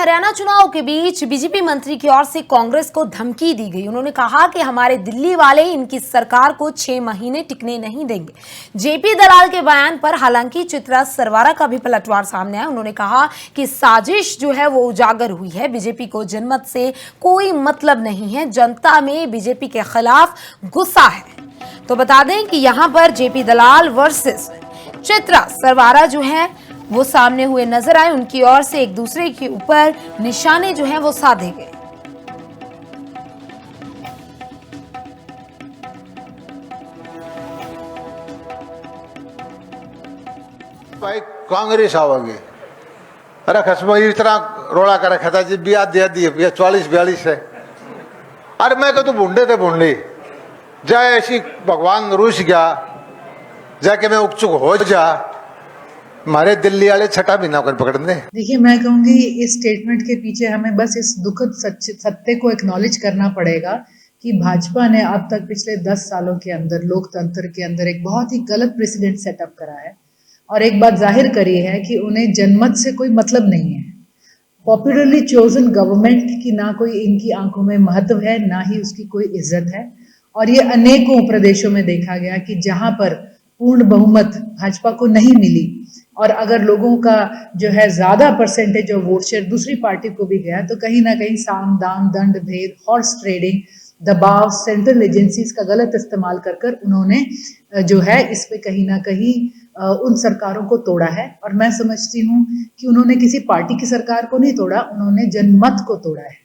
हरियाणा चुनाव के बीच बीजेपी मंत्री की ओर से कांग्रेस को धमकी दी गई। उन्होंने कहा कि हमारे दिल्ली वाले इनकी सरकार को 6 महीने टिकने नहीं देंगे। जेपी दलाल के बयान पर हालांकि चित्रा सरवारा का भी पलटवार सामने आया। उन्होंने कहा कि साजिश जो है वो उजागर हुई है। बीजेपी को जनमत से कोई मतलब नहीं है, जनता में बीजेपी के खिलाफ गुस्सा है। तो बता दें कि यहाँ पर जेपी दलाल वर्सेस चित्रा सरवारा जो है वो सामने हुए नजर आए। उनकी ओर से एक दूसरे के ऊपर निशाने जो हैं वो साधे गए। भाई कांग्रेस आवागे। अरे कश्मीर इतना रोड़ा कर रखा था जी, ब्याह दिया दिए 44-42 है। अरे मैं कहूँ बूढ़े थे बूढ़े जाए ऐसी भगवान रूस गया जाके मैं उकचुक हो जा, हमारे दिल्ली वाले छठा महीना कर पकड़ने। देखिए, मैं कहूंगी इस स्टेटमेंट के पीछे हमें बस इस दुखद सत्य को एक्नॉलेज करना पड़ेगा कि भाजपा ने अब तक पिछले 10 सालों के अंदर लोकतंत्र के अंदर एक बहुत ही गलत प्रेसिडेंट सेटअप करा है और एक बात जाहिर करी है कि उन्हें जनमत से कोई मतलब नहीं है। पॉपुलरली चोजन गवर्नमेंट की ना कोई इनकी आंखों में महत्व है, ना ही उसकी कोई इज्जत है। और ये अनेकों प्रदेशों में देखा गया कि जहां पर पूर्ण बहुमत भाजपा को नहीं मिली और अगर लोगों का जो है ज्यादा परसेंटेज ऑफ वोट शेयर दूसरी पार्टी को भी गया तो कहीं ना कहीं साम दाम दंड भेद, हॉर्स ट्रेडिंग, दबाव, सेंट्रल एजेंसीज का गलत इस्तेमाल कर कर उन्होंने जो है इस पे कहीं ना कहीं उन सरकारों को तोड़ा है। और मैं समझती हूँ कि उन्होंने किसी पार्टी की सरकार को नहीं तोड़ा, उन्होंने जनमत को तोड़ा है।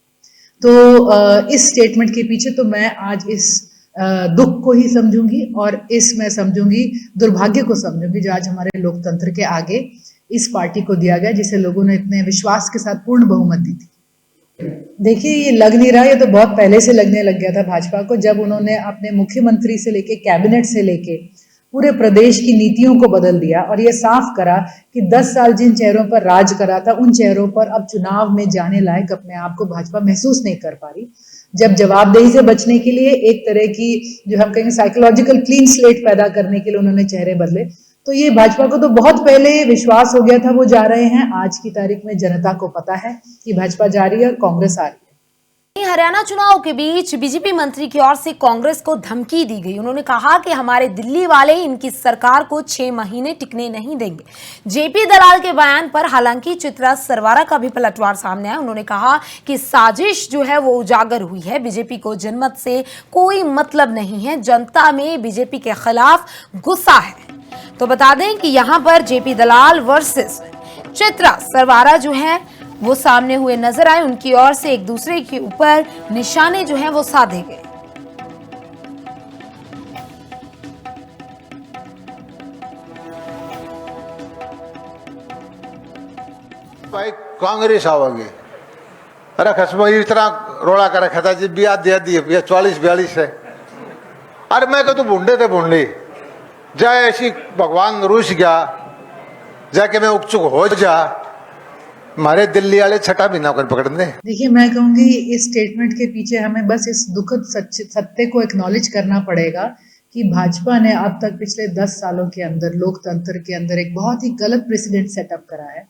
तो इस स्टेटमेंट के पीछे तो मैं आज इस दुख को ही समझूंगी और इस मैं समझूंगी दुर्भाग्य को समझूंगी जो आज हमारे लोकतंत्र के आगे इस पार्टी को दिया गया जिसे लोगों ने इतने विश्वास के साथ पूर्ण बहुमत दी थी। देखिए, ये लग नहीं रहा, ये तो बहुत पहले से लगने लग गया था भाजपा को, जब उन्होंने अपने मुख्यमंत्री से लेके कैबिनेट से लेके पूरे प्रदेश की नीतियों को बदल दिया और ये साफ करा कि 10 साल जिन चेहरों पर राज करा था उन चेहरों पर अब चुनाव में जाने लायक अपने आप को भाजपा महसूस नहीं कर पा रही। जब जवाबदेही से बचने के लिए एक तरह की जो हम कहेंगे साइकोलॉजिकल क्लीन स्लेट पैदा करने के लिए उन्होंने चेहरे बदले, तो ये भाजपा को तो बहुत पहले विश्वास हो गया था वो जा रहे हैं। आज की तारीख में जनता को पता है कि भाजपा जा रही है और कांग्रेस आ रही है। हरियाणा चुनाव के बीच बीजेपी मंत्री की ओर से कांग्रेस को धमकी दी गई। उन्होंने कहा कि हमारे दिल्ली वाले इनकी सरकार को 6 महीने टिकने नहीं देंगे। जेपी दलाल के बयान पर हालांकि चित्रा सरवारा का भी पलटवार सामने आया। उन्होंने कहा कि साजिश जो है वो उजागर हुई है। बीजेपी को जनमत से कोई मतलब नहीं है, जनता में बीजेपी के खिलाफ गुस्सा है। तो बता दें कि यहाँ पर जेपी दलाल वर्सेस चित्रा सरवारा जो है वो सामने हुए नजर आए। उनकी ओर से एक दूसरे के ऊपर निशाने जो हैं वो साधे गए। भाई कांग्रेस आवागे। अरे कश्मीर इतना रोड़ा कर रखा था जी, ब्याह दिया दिए 44-42 है। अरे मैं कहूँ बूढ़े थे बूढ़े जाए ऐसी भगवान रूस गया जाके मैं उकचुक हो जा, हमारे दिल्ली वाले छठा महीना कर पकड़ने। देखिए, मैं कहूंगी इस स्टेटमेंट के पीछे हमें बस इस दुखद सत्य को एक्नॉलेज करना पड़ेगा कि भाजपा ने अब तक पिछले 10 सालों के अंदर लोकतंत्र के अंदर एक बहुत ही गलत प्रेसिडेंट सेटअप करा है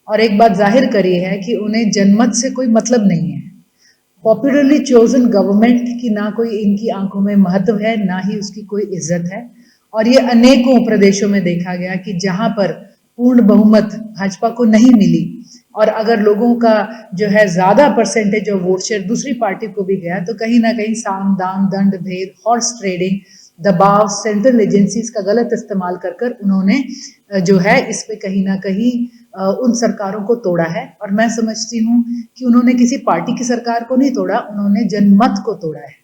और एक बात जाहिर करी है कि उन्हें जनमत से कोई मतलब नहीं है। पॉपुलरली चोजन गवर्नमेंट की ना कोई इनकी आंखों में महत्व है, ना ही उसकी कोई इज्जत है। और ये अनेकों प्रदेशों में देखा गया कि जहां पर पूर्ण बहुमत भाजपा को नहीं मिली और अगर लोगों का जो है ज्यादा परसेंटेज ऑफ वोट शेयर दूसरी पार्टी को भी गया तो कहीं ना कहीं साम दाम दंड भेद, हॉर्स ट्रेडिंग, दबाव, सेंट्रल एजेंसीज का गलत इस्तेमाल कर कर उन्होंने जो है इस पे कहीं ना कहीं उन सरकारों को तोड़ा है। और मैं समझती हूँ कि उन्होंने किसी पार्टी की सरकार को नहीं तोड़ा, उन्होंने जनमत को तोड़ा है।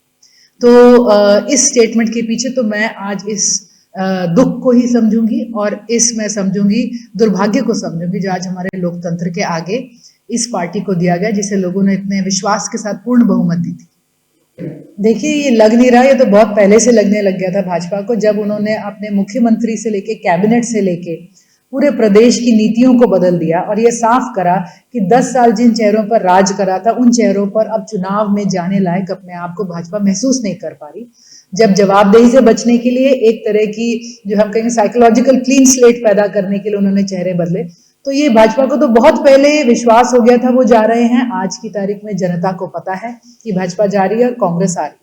तो इस स्टेटमेंट के पीछे तो मैं आज इस दुख को ही समझूंगी और इस मैं समझूंगी दुर्भाग्य को समझूंगी जो आज हमारे लोकतंत्र के आगे इस पार्टी को दिया गया जिसे लोगों ने इतने विश्वास के साथ पूर्ण बहुमत दी थी। देखिए, ये लग नहीं रहा, ये तो बहुत पहले से लगने लग गया था भाजपा को, जब उन्होंने अपने मुख्यमंत्री से लेके कैबिनेट से लेके पूरे प्रदेश की नीतियों को बदल दिया और ये साफ करा कि 10 साल जिन चेहरों पर राज करा था उन चेहरों पर अब चुनाव में जाने लायक अपने आप को भाजपा महसूस नहीं कर पा रही। जब जवाबदेही से बचने के लिए एक तरह की जो हम कहेंगे साइकोलॉजिकल क्लीन स्लेट पैदा करने के लिए उन्होंने चेहरे बदले, तो ये भाजपा को तो बहुत पहले विश्वास हो गया था वो जा रहे हैं। आज की तारीख में जनता को पता है कि भाजपा जा रही है और कांग्रेस आ रही है।